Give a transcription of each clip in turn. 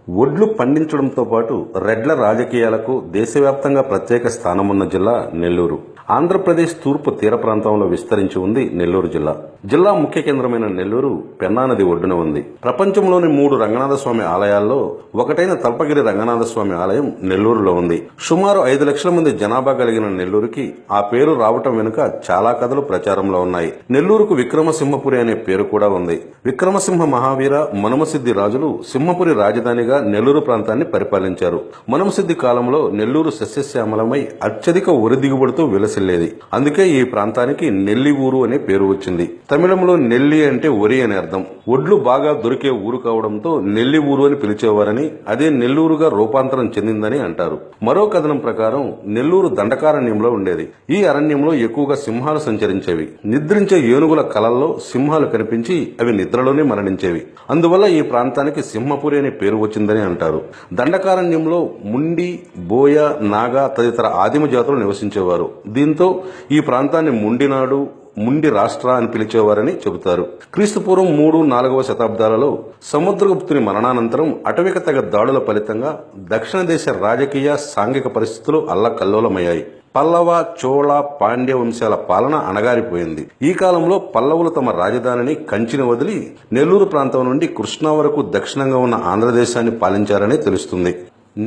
వడ్లు పండించడంతో పాటు రెడ్ల రాజకీయాలకు దేశవ్యాప్తంగా ప్రత్యేక స్థానమున్న జిల్లా నెల్లూరు. ఆంధ్రప్రదేశ్ తూర్పు తీర ప్రాంతంలో విస్తరించి ఉంది నెల్లూరు జిల్లా. జిల్లా ముఖ్య కేంద్రమైన నెల్లూరు పెన్నా నది ఒడ్డున ఉంది. ప్రపంచంలోని 3 రంగనాథస్వామి ఆలయాల్లో ఒకటైన తల్పగిరి రంగనాథస్వామి ఆలయం నెల్లూరులో ఉంది. సుమారు 5 లక్షల మంది జనాభా కలిగిన నెల్లూరుకి ఆ పేరు రావటం వెనుక చాలా కథలు ప్రచారంలో ఉన్నాయి. నెల్లూరుకు విక్రమసింహపురి అనే పేరు కూడా ఉంది. విక్రమసింహ మహావీర మనుమసిద్ధి రాజులు సింహపురి రాజధానిగా నెల్లూరు ప్రాంతాన్ని పరిపాలించారు. మనుమసిద్ధి కాలంలో నెల్లూరు సస్యశ్యామలమై అత్యధిక వరి దిగుబడితో విలసిల్లేది. అందుకే ఈ ప్రాంతానికి నెల్లి ఊరు అనే పేరు వచ్చింది. తమిళంలో నెల్లి అంటే వరి అని అర్థం. ఒడ్లు బాగా దొరికే ఊరు కావడంతో నెల్లి ఊరు అని పిలిచేవారని, అదే నెల్లూరుగా రూపాంతరం చెందిందని అంటారు. మరో కథనం ప్రకారం నెల్లూరు దండకారణ్యంలో ఉండేది. ఈ అరణ్యంలో ఎక్కువగా సింహాలు సంచరించేవి. నిద్రించే ఏనుగుల కలల్లో సింహాలు కనిపించి అవి నిద్రలోనే మరణించేవి. అందువల్ల ఈ ప్రాంతానికి సింహపురి అనే పేరు వచ్చిందని అంటారు. దండకారణ్యంలో ముండి, బోయ, నాగ తదితర ఆదిమ జాతులు నివసించేవారు. దీంతో ఈ ప్రాంతాన్ని ముండినాడు, ముండి రాష్ట్ర అని పిలిచేవారని చెబుతారు. క్రీస్తుపూర్వం 3-4వ శతాబ్దాలలో సముద్రగుప్తుని మరణానంతరం అటవిక తెగ దాడుల ఫలితంగా దక్షిణ దేశ రాజకీయ, సాంఘిక పరిస్థితులు అల్లకల్లోలమయ్యాయి. పల్లవ, చోళ, పాండ్య వంశాల పాలన అణగారిపోయింది. ఈ కాలంలో పల్లవులు తమ రాజధానిని కంచిని వదిలి నెల్లూరు ప్రాంతం నుండి కృష్ణా వరకు దక్షిణంగా ఉన్న ఆంధ్రదేశాన్ని పాలించారని తెలుస్తుంది.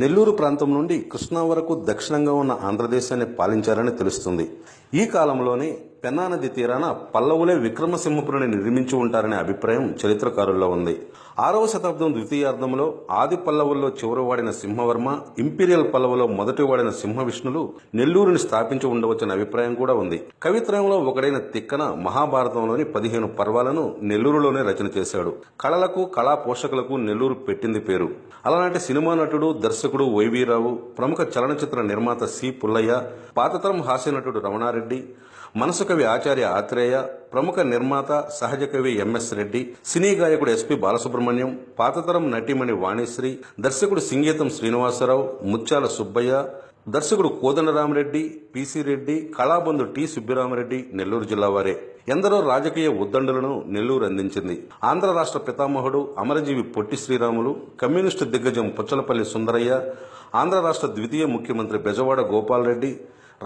నెల్లూరు ప్రాంతం నుండి కృష్ణా వరకు దక్షిణంగా ఉన్న ఆంధ్రదేశాన్ని పాలించారని తెలుస్తుంది. ఈ కాలంలోనే పెన్నా నది తీరాన పల్లవులే విక్రమసింహపురిని నిర్మించి ఉంటారనే అభిప్రాయం చరిత్రకారుల్లో ఉంది. 6వ శతాబ్దం ద్వితీయార్ధంలో ఆది పల్లవుల్లో చివరి వాడిన సింహవర్మ, ఇంపీరియల్ పల్లవులో మొదటి వాడిన సింహవిష్ణులు నెల్లూరుని స్థాపించి ఉండవచ్చనే అభిప్రాయం కూడా ఉంది. కవిత్రయంలో ఒకడైన తిక్కన మహాభారతంలోని 15 పర్వాలను నెల్లూరులోనే రచన చేశాడు. కళలకు, కళా పోషకులకు నెల్లూరు పెట్టింది పేరు. అలాంటి సినిమా నటుడు, దర్శకుడు వైవీరావు, ప్రముఖ చలనచిత్ర నిర్మాత సి పుల్లయ్య, పాతతరం హాస్య నటుడు రమణారెడ్డి, మనసు కవి ఆచార్య ఆత్రేయ, ప్రముఖ నిర్మాత సహజ కవి ఎంఎస్ రెడ్డి, సినీ గాయకుడు ఎస్పి బాలసుబ్రహ్మణ్యం, పాతతరం నటీమణి వాణిశ్రీ, దర్శకుడు సింగీతం శ్రీనివాసరావు, ముత్యాల సుబ్బయ్య, దర్శకుడు కోదండరామరెడ్డి, పిసి రెడ్డి, కళాబంధు టి సుబ్బిరామరెడ్డి నెల్లూరు జిల్లా వారే. ఎందరో రాజకీయ ఉద్దండులను నెల్లూరు అందించింది. ఆంధ్ర రాష్ట్ర పితామహుడు అమరజీవి పొట్టి శ్రీరాములు, కమ్యూనిస్టు దిగ్గజం పుచ్చలపల్లి సుందరయ్య, ఆంధ్ర రాష్ట్ర ద్వితీయ ముఖ్యమంత్రి బెజవాడ గోపాల్రెడ్డి,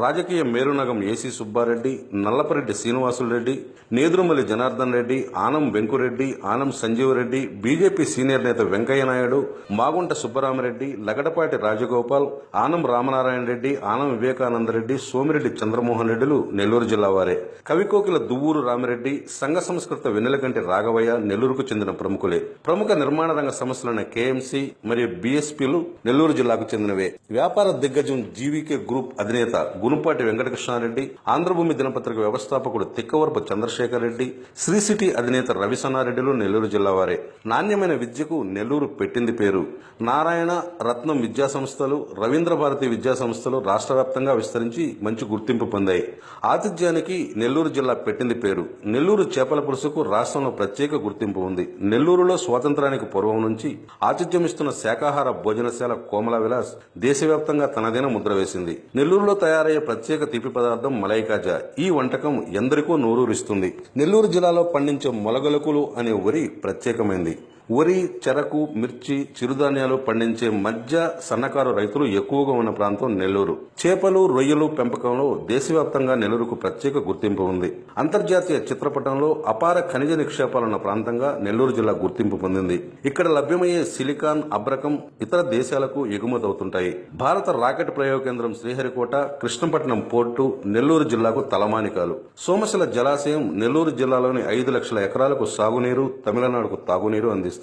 రాజకీయ మేరునగం A C Subba Reddy, Nallapareddy Srinivasulu Reddy, Nedurumalli Janardhan Reddy, Anam Venku Reddy, Anam Sanjeeva Reddy, BJP senior నేత వెంకయ్య నాయుడు, మాగుంట సుబ్బరామరెడ్డి, లగడపాటి రాజగోపాల్, ఆనం రామనారాయణ రెడ్డి, ఆనం వివేకానందరెడ్డి, సోమిరెడ్డి చంద్రమోహన్ రెడ్డిలు నెల్లూరు జిల్లా వారే. కవికోకిల దువ్వూరు రామిరెడ్డి, సంఘ సంస్కృత వెన్నెలకంటి రాఘవయ్య నెల్లూరుకు చెందిన ప్రముఖులే. ప్రముఖ నిర్మాణ రంగ సంస్థలైన కేఎంసీ మరియు బీఎస్పీలు నెల్లూరు జిల్లాకు చెందినవే. వ్యాపార దిగ్గజం జీవీకే గ్రూప్ అధినేత గునుపాటి వెంకటకృష్ణారెడ్డి, ఆంధ్రభూమి దినపత్రిక వ్యవస్థాపకుడు తిక్కవరపు చంద్రశేఖర్ రెడ్డి, శ్రీ సిటీ అధినేత రవిసన్నారెడ్డిలు నెల్లూరు జిల్లా వారే. నాణ్యమైన విద్యకు నెల్లూరు పెట్టింది పేరు. నారాయణ రత్నం విద్యా సంస్థలు, రవీంద్ర భారతి విద్యా సంస్థలు రాష్ట్ర వ్యాప్తంగా విస్తరించి మంచి గుర్తింపు పొందాయి. ఆతిథ్యానికి నెల్లూరు జిల్లా పెట్టింది పేరు. నెల్లూరు చేపల పులుసుకు రాష్ట్రంలో ప్రత్యేక గుర్తింపు ఉంది. నెల్లూరులో స్వాతంత్రానికి పూర్వం నుంచి ఆతిథ్యమిస్తున్న శాకాహార భోజనశాల కోమల విలాస్ దేశవ్యాప్తంగా తనదైన ముద్ర వేసింది. నెల్లూరులో తయారయ్యే ప్రత్యేక తీపి పదార్థం మలై కాజా. ఈ వంటకం ఎందరికో నోరూరిస్తుంది. నెల్లూరు జిల్లాలో పండించే మొలగలుకులు అనే వరి ప్రత్యేకమైంది. వరి, చెరకు, మిర్చి, చిరుధాన్యాలు పండించే మధ్య సన్నకారు రైతులు ఎక్కువగా ఉన్న ప్రాంతం నెల్లూరు. చేపలు, రొయ్యలు పెంపకంలో దేశవ్యాప్తంగా నెల్లూరుకు ప్రత్యేక గుర్తింపు ఉంది. అంతర్జాతీయ చిత్రపటంలో అపార ఖనిజ నిక్షేపాలున్న ప్రాంతంగా నెల్లూరు జిల్లా గుర్తింపు పొందింది. ఇక్కడ లభ్యమయ్యే సిలికాన్, అబ్రకం ఇతర దేశాలకు ఎగుమతవుతుంటాయి. భారత రాకెట్ ప్రయోగ కేంద్రం శ్రీహరికోట, కృష్ణపట్నం పోర్టు నెల్లూరు జిల్లాకు తలమానికాలు. సోమశిల జలాశయం నెల్లూరు జిల్లాలోని 5 లక్షల ఎకరాలకు సాగునీరు, తమిళనాడుకు తాగునీరు అందిస్తుంది.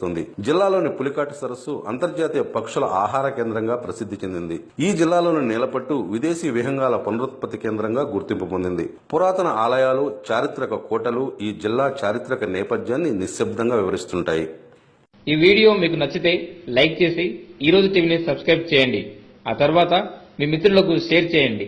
జిల్లాలోని పులికాటి సరస్సు అంతర్జాతీయ పక్షుల ఆహార కేంద్రంగా ప్రసిద్ధి చెందింది. ఈ జిల్లాలోని నేలపట్టు విదేశీ విహంగాల పునరుత్పత్తి కేంద్రంగా గుర్తింపు పొందింది. పురాతన ఆలయాలు, చారిత్రక కోటలు ఈ జిల్లా చారిత్రక నేపథ్యాన్ని నిశ్శబ్దంగా వివరిస్తుంటాయి. ఈ వీడియో మీకు నచ్చితే లైక్ చేసి ఈరోజు టీవీని సబ్స్క్రైబ్ చేయండి. ఆ తర్వాత మీ మిత్రులకు షేర్ చేయండి.